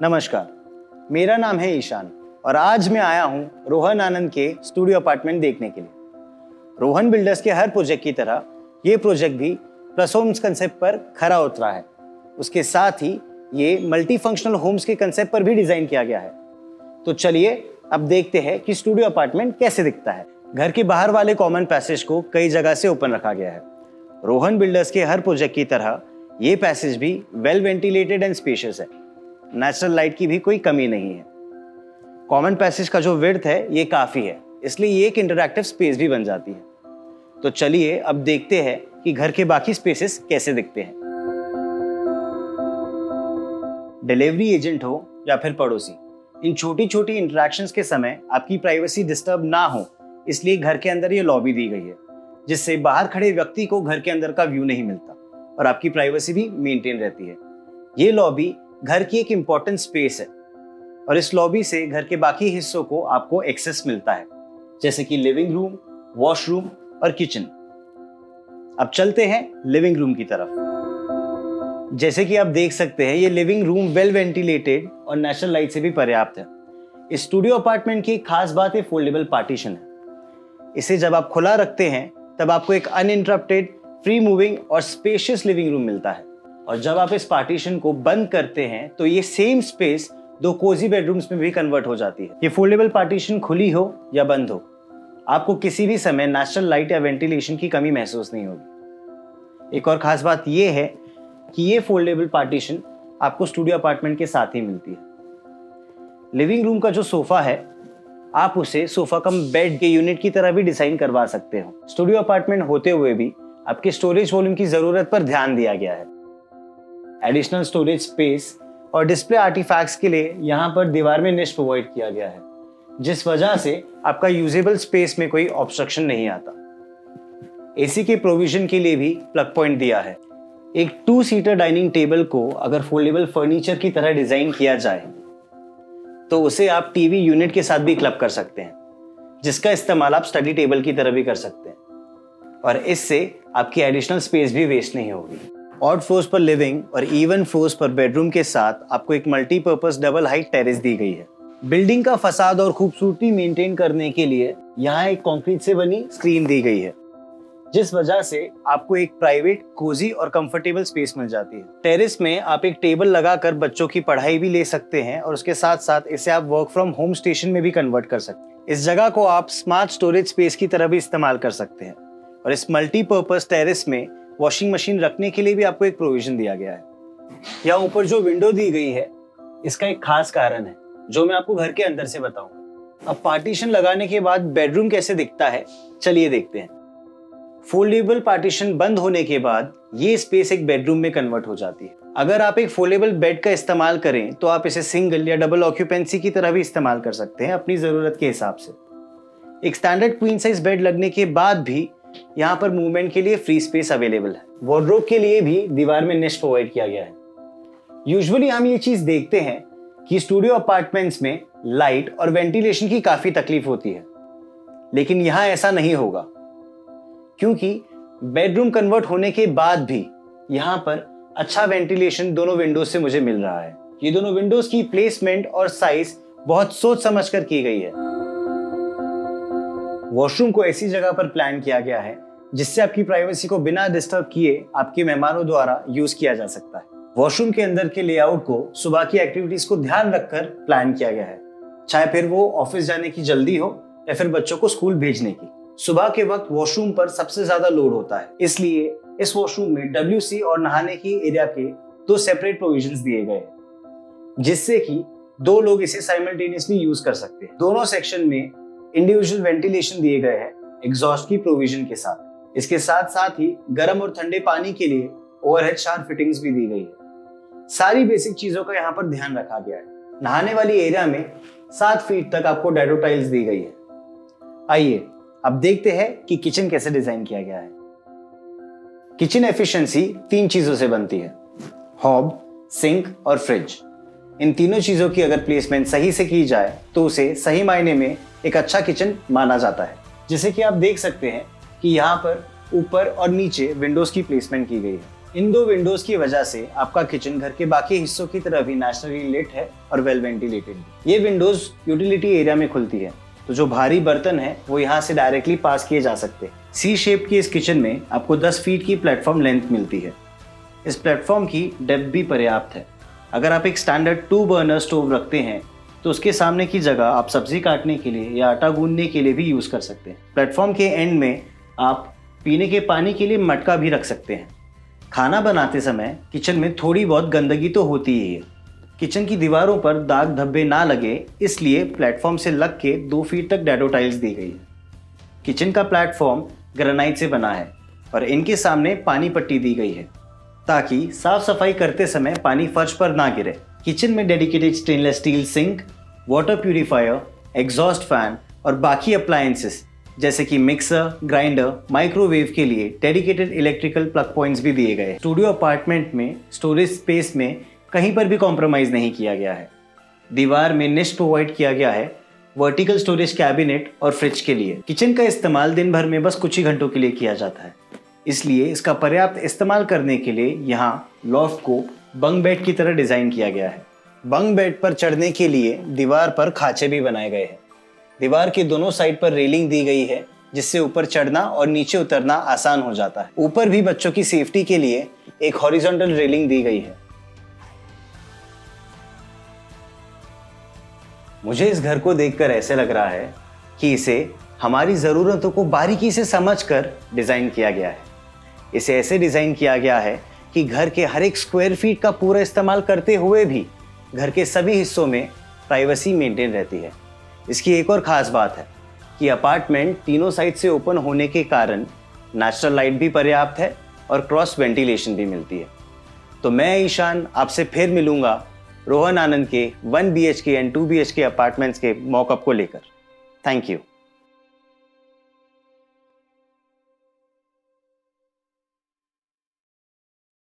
नमस्कार, मेरा नाम है ईशान और आज मैं आया हूँ रोहन आनंद के स्टूडियो अपार्टमेंट देखने के लिए। रोहन बिल्डर्स के हर प्रोजेक्ट की तरह ये प्रोजेक्ट भी प्लस होम्स कंसेप्ट पर खरा उतरा है। उसके साथ ही ये मल्टी फंक्शनल होम्स के कंसेप्ट पर भी डिजाइन किया गया है। तो चलिए अब देखते हैं कि स्टूडियो अपार्टमेंट कैसे दिखता है। घर के बाहर वाले कॉमन पैसेज को कई जगह से ओपन रखा गया है। रोहन बिल्डर्स के हर प्रोजेक्ट की तरह ये पैसेज भी वेल वेंटिलेटेड एंड स्पेशियस है। नेचुरल लाइट की भी कोई कमी नहीं है। कॉमन पैसेज का जो विड्थ है ये काफी है, इसलिए ये एक इंटरैक्टिव स्पेस भी बन जाती है। तो चलिए अब देखते हैं कि घर के बाकी स्पेसेस कैसे दिखते हैं। डिलीवरी एजेंट हो या फिर पड़ोसी, इन छोटी छोटी इंटरैक्शंस के समय आपकी प्राइवेसी डिस्टर्ब ना हो, इसलिए घर के अंदर ये लॉबी दी गई है, जिससे बाहर खड़े व्यक्ति को घर के अंदर का व्यू नहीं मिलता और आपकी प्राइवेसी भी मेंटेन रहती है। ये लॉबी घर की एक इंपॉर्टेंट स्पेस है और इस लॉबी से घर के बाकी हिस्सों को आपको एक्सेस मिलता है, जैसे कि लिविंग रूम, वॉशरूम और किचन। अब चलते हैं लिविंग रूम की तरफ। जैसे कि आप देख सकते हैं, ये लिविंग रूम वेल वेंटिलेटेड और नेचुरल लाइट से भी पर्याप्त है। इस स्टूडियो अपार्टमेंट की एक खास बात ये फोल्डेबल पार्टीशन है। इसे जब आप खुला रखते हैं तब आपको एक अनइंटरप्टेड, फ्री मूविंग और स्पेशियस लिविंग रूम मिलता है। और जब आप इस पार्टीशन को बंद करते हैं तो ये सेम स्पेस दो कोजी बेडरूम्स में भी कन्वर्ट हो जाती है। ये फोल्डेबल पार्टीशन खुली हो या बंद हो, आपको किसी भी समय नेचुरल लाइट या वेंटिलेशन की कमी महसूस नहीं होगी। एक और खास बात ये है कि ये फोल्डेबल पार्टीशन आपको स्टूडियो अपार्टमेंट के साथ ही मिलती है। लिविंग रूम का जो सोफा है, आप उसे सोफा कम बेड के यूनिट की तरह भी डिजाइन करवा सकते हो। स्टूडियो अपार्टमेंट होते हुए भी आपके स्टोरेज वॉल्यूम की जरूरत पर ध्यान दिया गया है। एडिशनल स्टोरेज स्पेस और डिस्प्ले आर्टिफैक्ट्स के लिए यहाँ पर दीवार में निश प्रोवाइड किया गया है, जिस वजह से आपका यूजेबल स्पेस में कोई ऑब्स्ट्रक्शन नहीं आता। एसी के प्रोविजन के लिए भी प्लग पॉइंट दिया है। एक 2 सीटर डाइनिंग टेबल को अगर फोल्डेबल फर्नीचर की तरह डिजाइन किया जाए तो उसे आप टीवी यूनिट के साथ भी क्लब कर सकते हैं, जिसका इस्तेमाल आप स्टडी टेबल की तरह भी कर सकते हैं और इससे आपकी एडिशनल स्पेस भी वेस्ट नहीं होगी। ऑड फ्लोर्स पर लिविंग और इवन फ्लोर्स पर बेडरूम के साथ आपको एक मल्टीपर्पज डबल हाइट टेरेस दी गई है। बिल्डिंग का फसाद और खूबसूरती मेंटेन करने के लिए यहाँ एक कंक्रीट से बनी स्क्रीन दी गई है, जिस वजह से आपको एक प्राइवेट, कोजी और कंफर्टेबल स्पेस मिल जाती है। टेरेस में आप एक टेबल लगाकर बच्चों की पढ़ाई भी ले सकते हैं और उसके साथ साथ इसे आप वर्क फ्रॉम होम स्टेशन में भी कन्वर्ट कर सकते हैं। इस जगह को आप स्मार्ट स्टोरेज स्पेस की तरह भी इस्तेमाल कर सकते हैं और इस मल्टीपर्पज टेरेस में वॉशिंग मशीन रखने के लिए भी आपको एक प्रोविजन दिया गया है। यहाँ ऊपर जो विंडो दी गई है, इसका एक खास कारण है जो मैं आपको घर के अंदर से बताऊंगा। अब पार्टीशन लगाने के बाद बेडरूम कैसे दिखता है, चलिए देखते हैं। फोल्डेबल पार्टीशन बंद होने के बाद ये स्पेस एक बेडरूम में कन्वर्ट हो जाती है। अगर आप एक फोल्डेबल बेड का इस्तेमाल करें तो आप इसे सिंगल या डबल ऑक्यूपेंसी की तरह भी इस्तेमाल कर सकते हैं अपनी जरूरत के हिसाब से। एक स्टैंडर्ड क्वीन साइज बेड लगने के बाद भी यहाँ पर मूवमेंट के लिए फ्री स्पेस अवेलेबल है। वार्डरोब के लिए भी दीवार में निश प्रोवाइड किया गया है। यूजुअली हम ये चीज देखते हैं कि स्टूडियो अपार्टमेंट्स में लाइट और वेंटिलेशन की काफी तकलीफ होती है, लेकिन यहाँ ऐसा नहीं होगा, क्योंकि बेडरूम कन्वर्ट होने के बाद भी यहाँ पर अच्छा वेंटिलेशन दोनों विंडोज से मुझे मिल रहा है। ये दोनों विंडोज की प्लेसमेंट और साइज बहुत सोच समझ कर की गई है। वॉशरूम को ऐसी जगह पर प्लान किया गया है जिससे आपकी प्राइवेसी को बिना डिस्टर्ब किए आपके मेहमानों द्वारा यूज किया जा सकता है। वॉशरूम के अंदर के लेआउट को सुबह की एक्टिविटीज को ध्यान रखकर प्लान किया गया है, चाहे फिर वो ऑफिस जाने की जल्दी हो या फिर बच्चों को स्कूल भेजने की। सुबह के वक्त वॉशरूम पर सबसे ज्यादा लोड होता है, इसलिए इस वॉशरूम में WC और नहाने की एरिया के 2 सेपरेट प्रोविजंस दिए गए हैं, जिससे कि 2 लोग इसे साइमल्टेनियसली यूज कर सकते हैं। दोनों सेक्शन में इंडिविजुअल वेंटिलेशन दिए गए हैं एग्जॉस्ट की प्रोविजन के साथ। इसके साथ साथ ही गर्म और ठंडे पानी के लिए ओवरहेड शावर फिटिंग्स भी दी गई है। सारी बेसिक चीजों का यहाँ पर ध्यान रखा गया है। नहाने वाली एरिया में 7 फीट तक आपको डैडो टाइल्स दी गई है। आइए अब देखते हैं कि किचन कैसे डिजाइन किया गया है। किचन एफिशिएंसी 3 चीजों से बनती है, हॉब, सिंक और फ्रिज। इन तीनों चीजों की अगर प्लेसमेंट सही से की जाए तो उसे सही मायने में एक अच्छा किचन माना जाता है। जैसे कि आप देख सकते हैं कि यहाँ पर ऊपर और नीचे विंडोज की प्लेसमेंट की गई है। इन दो विंडोज की वजह से आपका किचन घर के बाकी हिस्सों की तरह भी नेचुरली लिट है और वेल वेंटिलेटेड। ये विंडोज यूटिलिटी एरिया में खुलती है, तो जो भारी बर्तन है वो यहाँ से डायरेक्टली पास किए जा सकते हैं। सी शेप की इस किचन में आपको 10 फीट की प्लेटफॉर्म लेंथ मिलती है। इस प्लेटफॉर्म की डेप्थ भी पर्याप्त है। अगर आप एक स्टैंडर्ड 2 बर्नर स्टोव रखते हैं तो उसके सामने की जगह आप सब्जी काटने के लिए या आटा गूंदने के लिए भी यूज़ कर सकते हैं। प्लेटफॉर्म के एंड में आप पीने के पानी के लिए मटका भी रख सकते हैं। खाना बनाते समय किचन में थोड़ी बहुत गंदगी तो होती ही है। किचन की दीवारों पर दाग धब्बे ना लगे इसलिए प्लेटफॉर्म से लग के 2 फीट तक डैडो टाइल्स दी गई है। किचन का प्लेटफॉर्म ग्रेनाइट से बना है और इनके सामने पानी पट्टी दी गई है ताकि साफ सफाई करते समय पानी फर्श पर ना गिरे। किचन में dedicated stainless steel sink, water purifier, exhaust fan और बाकी अप्लायंसेस जैसे कि मिक्सर, ग्राइंडर, माइक्रोवेव के लिए डेडिकेटेड इलेक्ट्रिकल प्लग पॉइंट्स भी दिए गए। स्टूडियो अपार्टमेंट में स्टोरेज स्पेस में कहीं पर भी कॉम्प्रोमाइज़ नहीं किया गया है। दीवार में निश प्रोवाइड किया गया है वर्टिकल स्टोरेज कैबिनेट और फ्रिज के लिए। किचन का इस्तेमाल दिन भर में बस कुछ ही घंटों के लिए किया जाता है, इसलिए इसका पर्याप्त इस्तेमाल करने के लिए यहाँ लॉफ्ट को बंक बेड की तरह डिज़ाइन किया गया है। बंक बेड पर चढ़ने के लिए दीवार पर खांचे भी बनाए गए हैं। दीवार के दोनों साइड पर रेलिंग दी गई है जिससे ऊपर चढ़ना और नीचे उतरना आसान हो जाता है। ऊपर भी बच्चों की सेफ्टी के लिए एक हॉरिजॉन्टल रेलिंग दी गई है। मुझे इस घर को देखकर ऐसे लग रहा है कि इसे हमारी ज़रूरतों को बारीकी से समझकर डिज़ाइन किया गया है। इसे ऐसे डिज़ाइन किया गया है कि घर के हर एक स्क्वायर फीट का पूरा इस्तेमाल करते हुए भी घर के सभी हिस्सों में प्राइवेसी मेंटेन रहती है। इसकी एक और ख़ास बात है कि अपार्टमेंट तीनों साइड से ओपन होने के कारण नेचुरल लाइट भी पर्याप्त है और क्रॉस वेंटिलेशन भी मिलती है। तो मैं ईशान आपसे फिर मिलूंगा रोहन आनंद के 1 BHK एंड 2 BHK अपार्टमेंट्स के मॉकअप को लेकर। Thank you.